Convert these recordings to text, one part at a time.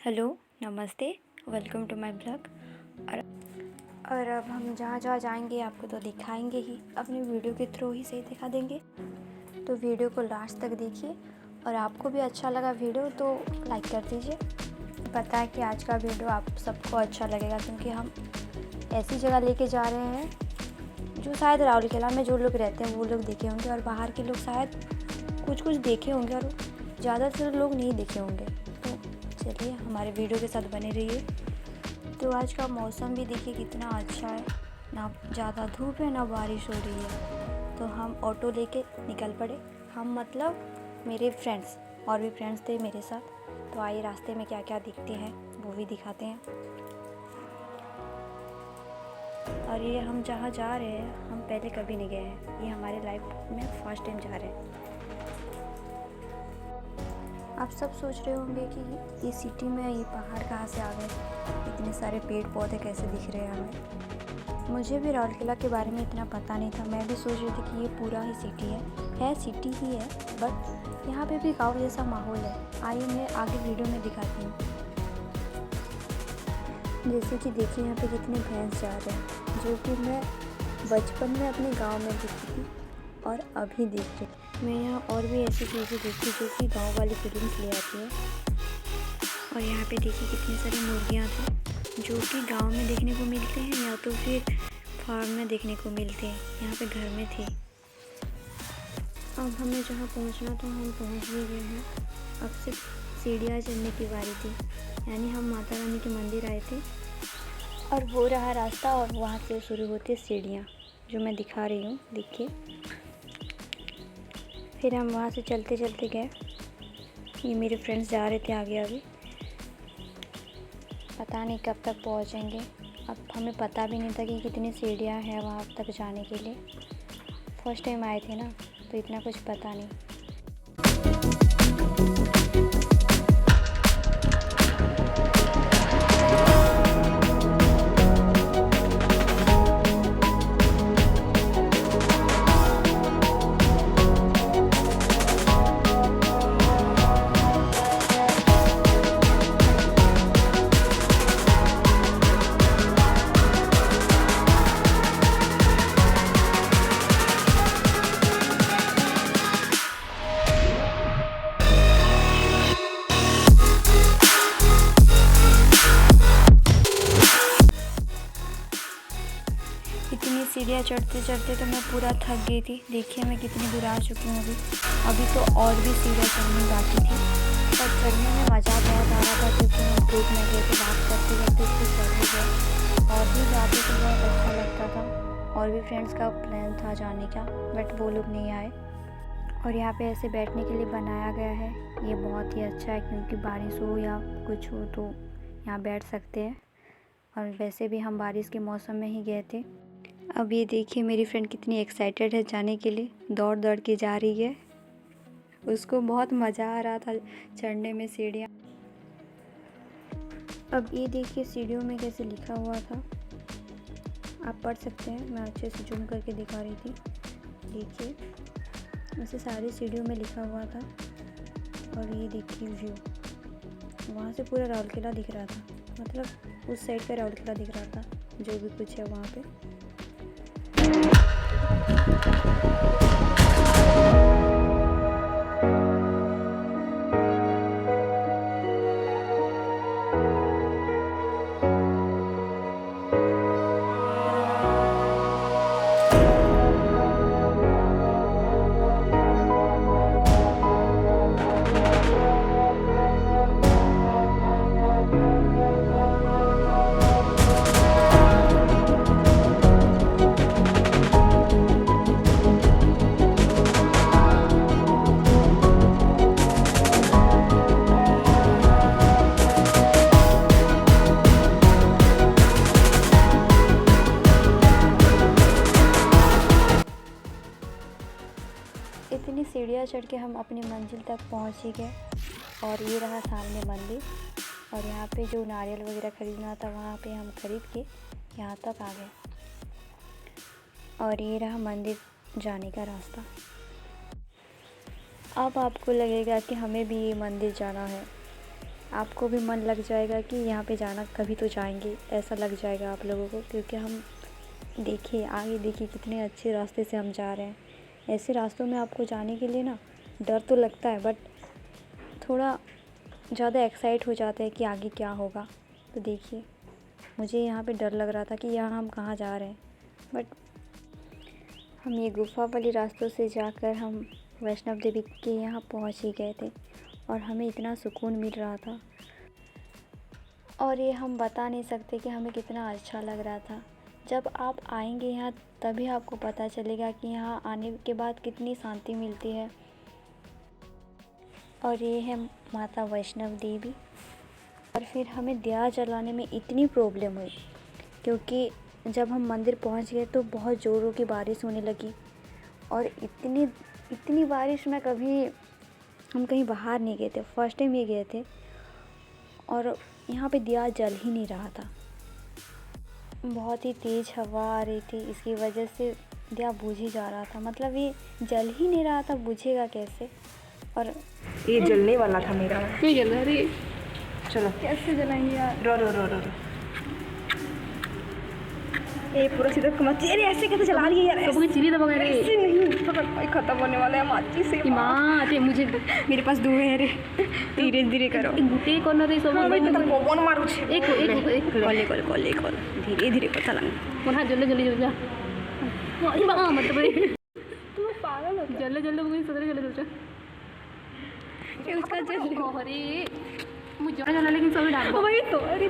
Hello, नमस्ते, welcome to my blog. और अब हम जहाँ जहाँ जाएंगे आपको तो दिखाएंगे ही, अपनी वीडियो के थ्रू ही सही दिखा देंगे। तो वीडियो को लास्ट तक देखिए और आपको भी अच्छा लगा वीडियो तो लाइक कर दीजिए। पता है कि आज का वीडियो आप सबको अच्छा लगेगा क्योंकि हम ऐसी जगह लेके जा रहे हैं जो शायद राउरकेला में जो लोग रहते हैं वो लोग देखे होंगे और बाहर के लोग शायद कुछ देखे होंगे और ज़्यादातर लोग नहीं देखे होंगे। तो चलिए हमारे वीडियो के साथ बने रहिए। तो आज का मौसम भी देखिए कितना अच्छा है, ना ज़्यादा धूप है ना बारिश हो रही है। तो हम ऑटो लेके निकल पड़े, हम मतलब मेरे फ्रेंड्स और भी फ्रेंड्स थे मेरे साथ। तो आइए रास्ते में क्या क्या दिखते हैं वो भी दिखाते हैं। और ये हम जहाँ जा रहे हैं हम पहले कभी नहीं गए हैं, ये हमारे लाइफ में फर्स्ट टाइम जा रहे हैं। आप सब सोच रहे होंगे कि ये सिटी में ये पहाड़ कहाँ से आ गए, इतने सारे पेड़ पौधे कैसे दिख रहे हैं हमें। मुझे भी राउरकेला के बारे में इतना पता नहीं था, मैं भी सोच रही थी कि ये पूरा ही सिटी है सिटी ही है, बट यहाँ पे भी गाँव जैसा माहौल है। आइए मैं आगे वीडियो में दिखाती हूँ। जैसे कि देखिए यहाँ पे कितने भैंस जा रहे हैं, जो कि मैं बचपन में अपने गाँव में देखी थी और अभी देख रही। मैं यहाँ और भी ऐसी चीज़ें देखी जो कि गांव वाली फीलिंग्स ले आती है। और यहाँ पे देखिए कितनी सारी मुर्गियाँ थी जो कि गांव में देखने को मिलते हैं या तो फिर फार्म में देखने को मिलते हैं, यहाँ पे घर में थे। अब हमें जहाँ पहुँचना था हम पहुँच भी गए हैं। अब सिर्फ सीढ़ियाँ चढ़ने की बारी थी, यानी हम माता रानी के मंदिर आए थे और वो रहा रास्ता और वहाँ से शुरू होती सीढ़ियाँ जो मैं दिखा रही हूँ, देखिए। फिर हम वहाँ से चलते चलते गए, ये मेरे फ्रेंड्स जा रहे थे आगे आगे, पता नहीं कब तक पहुँचेंगे। अब हमें पता भी नहीं था कि कितनी सीढ़ियाँ हैं वहाँ तक जाने के लिए। फर्स्ट टाइम आए थे ना तो इतना कुछ पता नहीं। इतनी सीढ़ियाँ चढ़ते चढ़ते तो मैं पूरा थक गई थी। देखिए मैं कितनी दूर आ चुकी हूँ अभी तो और भी सीढ़ियाँ चढ़नी बाकी थी, पर चढ़ने में मज़ा बहुत आ रहा था क्योंकि हम ग्रुप में गए थे, बात करते करते उसको चढ़ गए और भी जाते तो बहुत अच्छा लगता था। और भी फ्रेंड्स का प्लान था जाने का बट वो लोग नहीं आए। और यहाँ पे ऐसे बैठने के लिए बनाया गया है, ये बहुत ही अच्छा है क्योंकि बारिश हो या कुछ हो तो यहाँ बैठ सकते हैं। और वैसे भी हम बारिश के मौसम में ही गए थे। अब ये देखिए मेरी फ्रेंड कितनी एक्साइटेड है जाने के लिए, दौड़ दौड़ के जा रही है, उसको बहुत मज़ा आ रहा था चढ़ने में सीढ़ियाँ। अब ये देखिए सीढ़ियों में कैसे लिखा हुआ था, आप पढ़ सकते हैं, मैं अच्छे से जूम करके दिखा रही थी। देखिए ऐसे सारी सीढ़ियों में लिखा हुआ था। और ये देखिए व्यू, वहाँ से पूरा राउरकेला दिख रहा था, मतलब उस साइड का राउरकेला दिख रहा था जो भी कुछ है वहाँ पे। इतनी सीढ़ियाँ चढ़ के हम अपनी मंजिल तक पहुँच ही गए। और ये रहा सामने मंदिर, और यहाँ पे जो नारियल वगैरह ख़रीदना था वहाँ पे हम ख़रीद के यहाँ तक आ गए। और ये रहा मंदिर जाने का रास्ता। अब आपको लगेगा कि हमें भी ये मंदिर जाना है, आपको भी मन लग जाएगा कि यहाँ पे जाना, कभी तो जाएंगे, ऐसा लग जाएगा आप लोगों को। क्योंकि हम देखिए आगे, देखिए कितने अच्छे रास्ते से हम जा रहे हैं। ऐसे रास्तों में आपको जाने के लिए ना डर तो लगता है, बट थोड़ा ज़्यादा एक्साइट हो जाते हैं कि आगे क्या होगा। तो देखिए मुझे यहाँ पे डर लग रहा था कि यहाँ हम कहाँ जा रहे हैं, बट हम ये गुफा वाले रास्तों से जाकर हम वैष्णव देवी के यहाँ पहुँच ही गए थे और हमें इतना सुकून मिल रहा था, और ये हम बता नहीं सकते कि हमें कितना अच्छा लग रहा था। जब आप आएंगे यहाँ तभी आपको पता चलेगा कि यहाँ आने के बाद कितनी शांति मिलती है। और ये है माता वैष्णव देवी। और फिर हमें दिया जलाने में इतनी प्रॉब्लम हुई, क्योंकि जब हम मंदिर पहुँच गए तो बहुत ज़ोरों की बारिश होने लगी, और इतनी बारिश में हम कहीं बाहर नहीं गए थे, फर्स्ट टाइम ही गए थे, और यहाँ पे दिया जल ही नहीं रहा था। बहुत ही तेज़ हवा आ रही थी, इसकी वजह से दिया बुझ ही जा रहा था। मतलब ये जल ही नहीं रहा था, बुझेगा कैसे। और ये जलने वाला था मेरा। क्यों जल रहा है? चलो कैसे जलाएंगे यार? रो रो रो रो रो। ये पूरा सीधा मत, अरे ऐसे कैसे जला रही है यार? सबको चिरी दबा गए रे। ऐसे नहीं, पकड़ भाई, खत्म होने वाला है माची से। मां ते मुझे मेरे पास दो है रे, धीरे धीरे करो। गुटे कोन रे सब हाँ भाई, तो कौन मारू छे? एक कॉल धीरे धीरे को चला। कोन हाथ जल्दी जल्दी जा। मां मतलब तू पागल हो? जल्दी जल्दी मुझे सदरे जल्दी चल। ये उसका जल अरे मुझे जला, लेकिन सब डाल दो भाई। तो अरे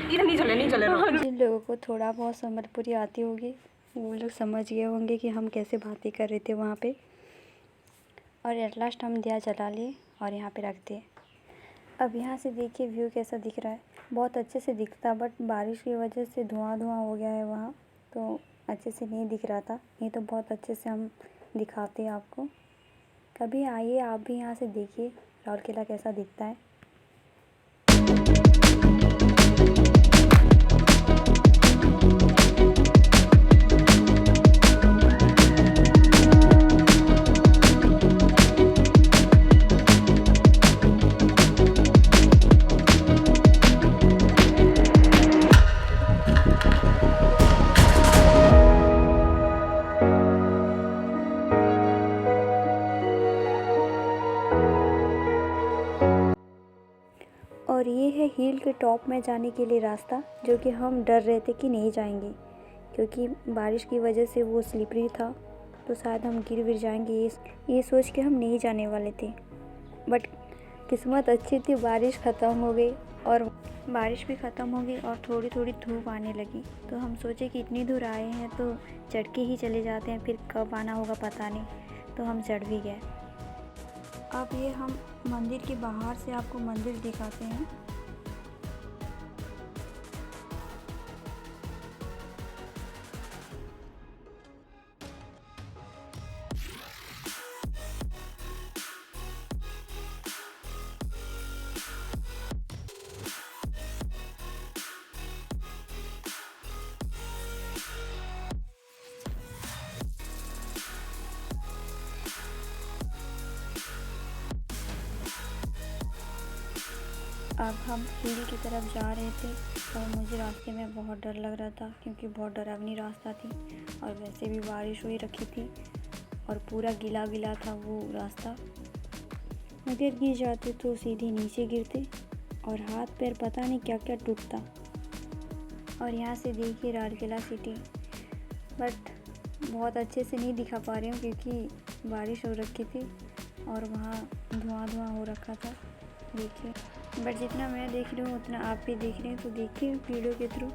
ये नहीं चले जिन लोगों को थोड़ा बहुत संबलपुरी आती होगी वो लोग समझ गए होंगे कि हम कैसे बातें कर रहे थे वहाँ पे। और एट लास्ट हम दिया जला लिए और यहाँ पे रख दिए। अब यहाँ से देखिए व्यू कैसा दिख रहा है। बहुत अच्छे से दिखता, बट बारिश की वजह से धुआं हो गया है वहाँ, तो अच्छे से नहीं दिख रहा था। नहीं तो बहुत अच्छे से हम दिखाते हैं आपको। कभी आइए आप भी यहाँ से देखिए लाल किला कैसा दिखता है। और ये है हिल के टॉप में जाने के लिए रास्ता, जो कि हम डर रहे थे कि नहीं जाएंगे, क्योंकि बारिश की वजह से वो स्लिपरी था, तो शायद हम गिर जाएंगे। ये सोच के हम नहीं जाने वाले थे, बट किस्मत अच्छी थी, बारिश ख़त्म हो गई और थोड़ी थोड़ी धूप आने लगी। तो हम सोचे कि इतनी दूर आए हैं तो चढ़ के ही चले जाते हैं, फिर कब आना होगा पता नहीं, तो हम चढ़ भी गए। अब ये हम मंदिर के बाहर से आपको मंदिर दिखाते हैं। अब हम हिल की तरफ जा रहे थे और मुझे रास्ते में बहुत डर लग रहा था, क्योंकि बहुत डरावनी रास्ता थी और वैसे भी बारिश हुई रखी थी और पूरा गीला गीला था वो रास्ता। अगर गिर जाते तो सीधे नीचे गिरते और हाथ पैर पता नहीं क्या क्या टूटता। और यहाँ से देखिए लाल किला सिटी, बट बहुत अच्छे से नहीं दिखा पा रही हूँ क्योंकि बारिश हो रखी थी और वहाँ धुआं हो रखा था। देखिए, बट जितना मैं देख रही हूँ उतना आप भी देख रहे हैं, तो देखिए वीडियो के थ्रू।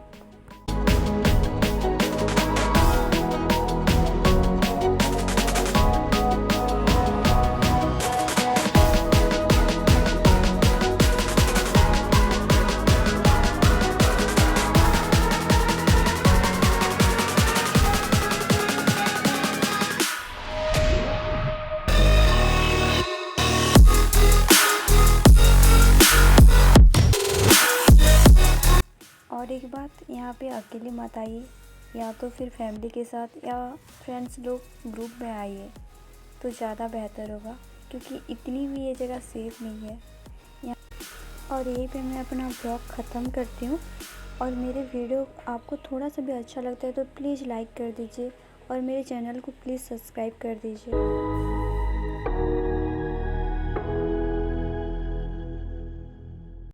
और एक बात, यहाँ पे अकेले मत आइए, या तो फिर फैमिली के साथ या फ्रेंड्स लोग ग्रुप में आइए तो ज़्यादा बेहतर होगा, क्योंकि इतनी भी ये जगह सेफ़ नहीं है यहाँ। और यहीं पे मैं अपना ब्लॉग ख़त्म करती हूँ। और मेरे वीडियो आपको थोड़ा सा भी अच्छा लगता है तो प्लीज़ लाइक कर दीजिए और मेरे चैनल को प्लीज़ सब्सक्राइब कर दीजिए।